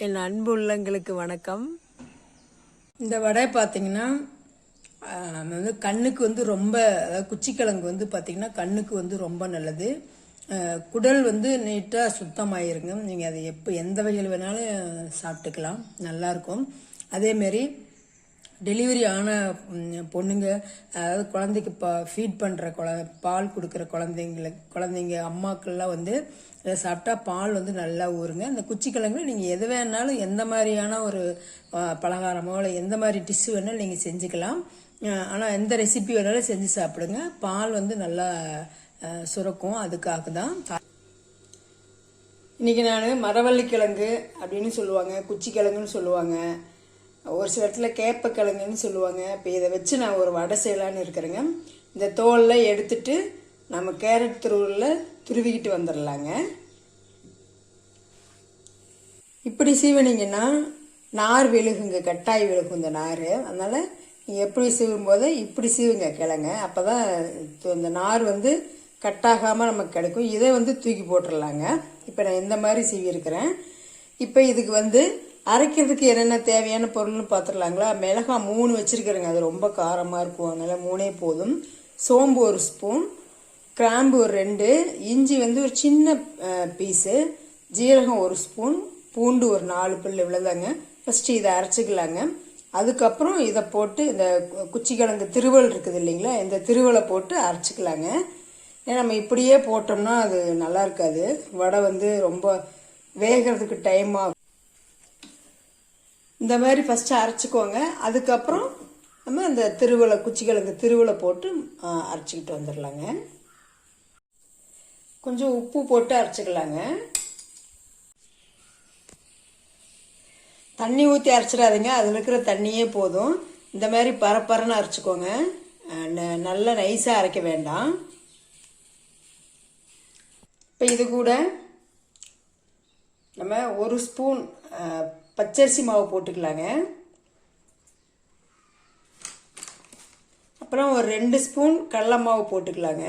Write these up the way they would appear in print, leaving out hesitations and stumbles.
என் அன்பு உள்ளங்களுக்கு வணக்கம். இந்த வடை பார்த்தீங்கன்னா வந்து கண்ணுக்கு வந்து ரொம்ப, அதாவது குச்சிக்கிழங்கு வந்து பார்த்தீங்கன்னா கண்ணுக்கு வந்து ரொம்ப நல்லது. குடல் வந்து நீட்டாக சுத்தமாயிருங்க. நீங்கள் அதை எந்த வகையில் வேணாலும் சாப்பிட்டுக்கலாம், நல்லாயிருக்கும். அதேமாரி டெலிவரி ஆன பொண்ணுங்க, அதாவது குழந்தைக்கு ஃபீட் பண்ணுற பால் கொடுக்குற குழந்தைங்க அம்மாக்கள்லாம் வந்து இதை சாப்பிட்டா பால் வந்து நல்லா ஊறுங்க. இந்த குச்சிக்கிழங்குல நீங்கள் எது வேணாலும், எந்த மாதிரியான ஒரு பலகாரமோ இல்லை எந்த மாதிரி டிஷ்ஷு வேணாலும் நீங்கள் செஞ்சுக்கலாம். ஆனால் எந்த ரெசிபி வேணாலும் செஞ்சு சாப்பிடுங்க. பால் வந்து நல்லா சுரக்கும், அதுக்காக தான். இன்றைக்கி நான் மரவள்ளிக்கிழங்கு அப்படின்னு சொல்லுவாங்க, குச்சிக்கிழங்குன்னு சொல்லுவாங்க, ஒரு சில இடத்துல கேப்பக்கிழங்குன்னு சொல்லுவாங்க. இப்போ இதை வச்சு நான் ஒரு வடை செய்யலான்னு இருக்கிறேங்க. இந்த தோலில் எடுத்துட்டு நம்ம கேரட் துருவிக்கிட்டு வந்துடலாங்க. இப்படி சீவனிங்கன்னா நார் விழுகுங்க, கட்டாய் விழுகும் இந்த நார். அதனால் நீங்கள் எப்படி சீவும் போது இப்படி சீவுங்க கிழங்க. அப்போ தான் இந்த நார் வந்து கட்டாகாமல் நமக்கு கிடைக்கும். இதை வந்து தூக்கி போட்டுடலாங்க. இப்போ நான் இந்த மாதிரி சீவி இருக்கிறேன். இப்போ இதுக்கு வந்து அரைக்கிறதுக்கு என்னென்ன தேவையான பொருள்னு பார்த்துடலாங்களா. மிளகாய் 3 வச்சுருக்கிறேங்க, அது ரொம்ப காரமாக இருக்கும், அதனால் 3 போதும். சோம்பு 1 ஸ்பூன், கிராம்பு ஒரு 2, இஞ்சி வந்து ஒரு சின்ன பீஸு, ஜீரகம் 1 ஸ்பூன், பூண்டு ஒரு 4 பல், இவ்வளோதாங்க. ஃபஸ்ட்டு இதை அரைச்சிக்கலாங்க. அதுக்கப்புறம் இதை போட்டு இந்த குச்சிக்கிழங்கு திருவல் இருக்குது இல்லைங்களா, இந்த திருவலை போட்டு அரைச்சிக்கலாங்க. ஏன்னா நம்ம இப்படியே போட்டோம்னா அது நல்லா இருக்காது, வடை வந்து ரொம்ப வேகிறதுக்கு டைம் ஆகும். இந்த மாதிரி ஃபஸ்ட்டு அரைச்சிக்கோங்க. அதுக்கப்புறம் நம்ம இந்த குச்சிக்கிழங்கு திருவலை போட்டு அரைச்சிக்கிட்டு வந்துடலாங்க. கொஞ்சம் உப்பு போட்டு அரைச்சிக்கலாங்க. தண்ணி ஊற்றி அரைச்சிடாதீங்க, அதில் இருக்கிற தண்ணியே போதும். இந்த மாதிரி பரப்பரன்னு அரைச்சிக்கோங்க, நல்லா நைஸாக அரைக்க வேண்டாம். இப்போ இது கூட நம்ம 1 ஸ்பூன் பச்சரிசி மாவு போட்டுக்கலாங்க. அப்புறம் ஒரு 2 ஸ்பூன் கடலை மாவு போட்டுக்கலாங்க.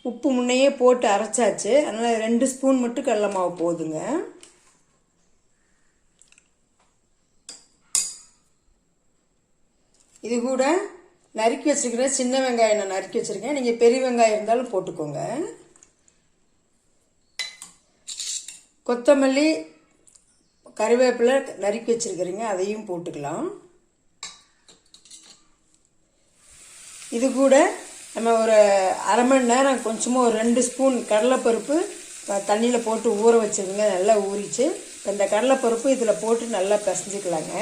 உப்பு முன்னையே போட்டு அரைச்சாச்சு, அதனால் 2 ஸ்பூன் மட்டும் கடலை மாவு போதுங்க. இது கூட நறுக்கி வச்சுருக்கிறேன், சின்ன வெங்காயம் நான் நறுக்கி வச்சுருக்கேன். நீங்கள் பெரிய வெங்காயம் இருந்தாலும் போட்டுக்கோங்க. கொத்தமல்லி, கறிவேப்பிலை நறுக்கி வச்சுருக்கிறீங்க, அதையும் போட்டுக்கலாம். இது கூட நம்ம ஒரு அரை மணி நேரம் கொஞ்சமாக ஒரு 2 ஸ்பூன் கடலைப்பருப்பு தண்ணியில் போட்டு ஊற வச்சுருங்க, நல்லா ஊறிச்சு. இப்போ இந்த கடலைப்பருப்பு இதில் போட்டு நல்லா பிசைஞ்சிக்கலாங்க.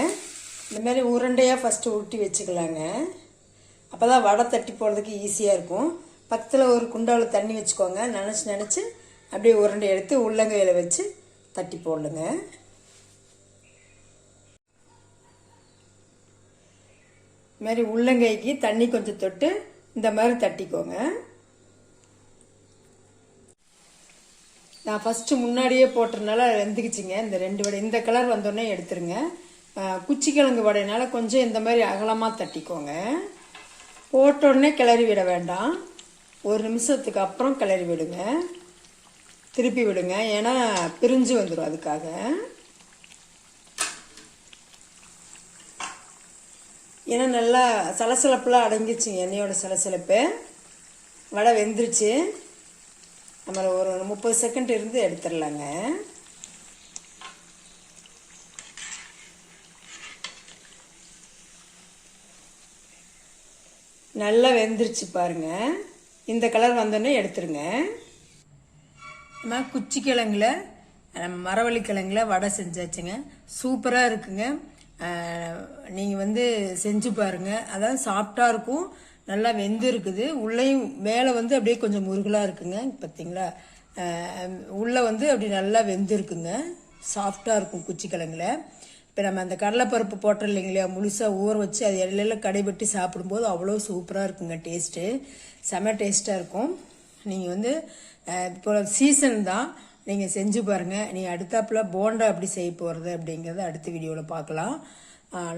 இந்தமாரி உருண்டையாக ஃபஸ்ட்டு உருட்டி வச்சுக்கலாங்க. அப்போ தான் வடை தட்டி போடுறதுக்கு ஈஸியாக இருக்கும். பக்கத்தில் ஒரு குண்டாவில் தண்ணி வச்சுக்கோங்க, நினச்சி அப்படியே உருண்டை எடுத்து உள்ளங்கையில் வச்சு தட்டி போடலுங்க. இது மாதிரி உள்ளங்கைக்கு தண்ணி கொஞ்சம் தொட்டு இந்த மாதிரி தட்டிக்கோங்க. நான் ஃபஸ்ட்டு முன்னாடியே போட்டதுனால வெந்துக்குச்சிங்க. இந்த 2 வடை இந்த கலர் வந்தோடனே எடுத்துருங்க. குச்சிக்கிழங்கு வடையினால கொஞ்சம் இந்த மாதிரி அகலமாக தட்டிக்கோங்க. போட்டோடனே கிளறி விட வேண்டாம், 1 நிமிஷத்துக்கு அப்புறம் கிளறி விடுங்க, திருப்பி விடுங்க, ஏன்னா பிரிஞ்சு வந்துடும், அதுக்காக. ஏன்னா நல்லா சலசலப்பெலாம் அடங்கிச்சுங்க, எண்ணெயோட சலசலப்பு. வடை வெந்துருச்சு, நம்ம ஒரு 30 செகண்ட் இருந்து எடுத்துடலாங்க. நல்லா வெந்துருச்சு பாருங்க. இந்த கலர் வந்தோடனே எடுத்துருங்க. நம்ம குச்சிக்கிழங்குல மரவள்ளிக்கிழங்குல வடை செஞ்சாச்சுங்க, சூப்பராக இருக்குங்க. நீங்கள் வந்து செஞ்சு பாருங்கள், அதாவது சாஃப்டாக இருக்கும், நல்லா வெந்து இருக்குது. உள்ளேயும் மேலே வந்து அப்படியே கொஞ்சம் முருகலாக இருக்குங்க, பார்த்தீங்களா. உள்ளே வந்து அப்படி நல்லா வெந்து இருக்குங்க, சாஃப்டாக இருக்கும் குச்சிக்கிழங்குல. இப்போ நம்ம அந்த கடலைப்பருப்பு போட்டோம் இல்லைங்களா, முழுசாக ஊற வச்சு அது இடையில கடைபெட்டி சாப்பிடும்போது அவ்வளோ சூப்பராக இருக்குங்க, டேஸ்ட்டு செம்ம டேஸ்ட்டாக இருக்கும். நீங்கள் வந்து இப்போ சீசன் தான், நீங்கள் செஞ்சு பாருங்கள். நீங்கள் அடுத்தாப்பில் போண்டா எப்படி செய்ய போகிறது அப்படிங்கிறத அடுத்த வீடியோவில் பார்க்கலாம்.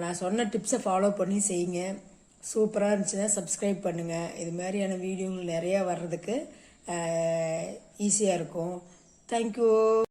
நான் சொன்ன டிப்ஸை ஃபாலோ பண்ணி செய்யுங்க. சூப்பராக இருந்துச்சுன்னா சப்ஸ்கிரைப் பண்ணுங்கள். இது மாதிரியான வீடியோங்கள் நிறையா வர்றதுக்கு ஈஸியாக இருக்கும். தேங்க்யூ.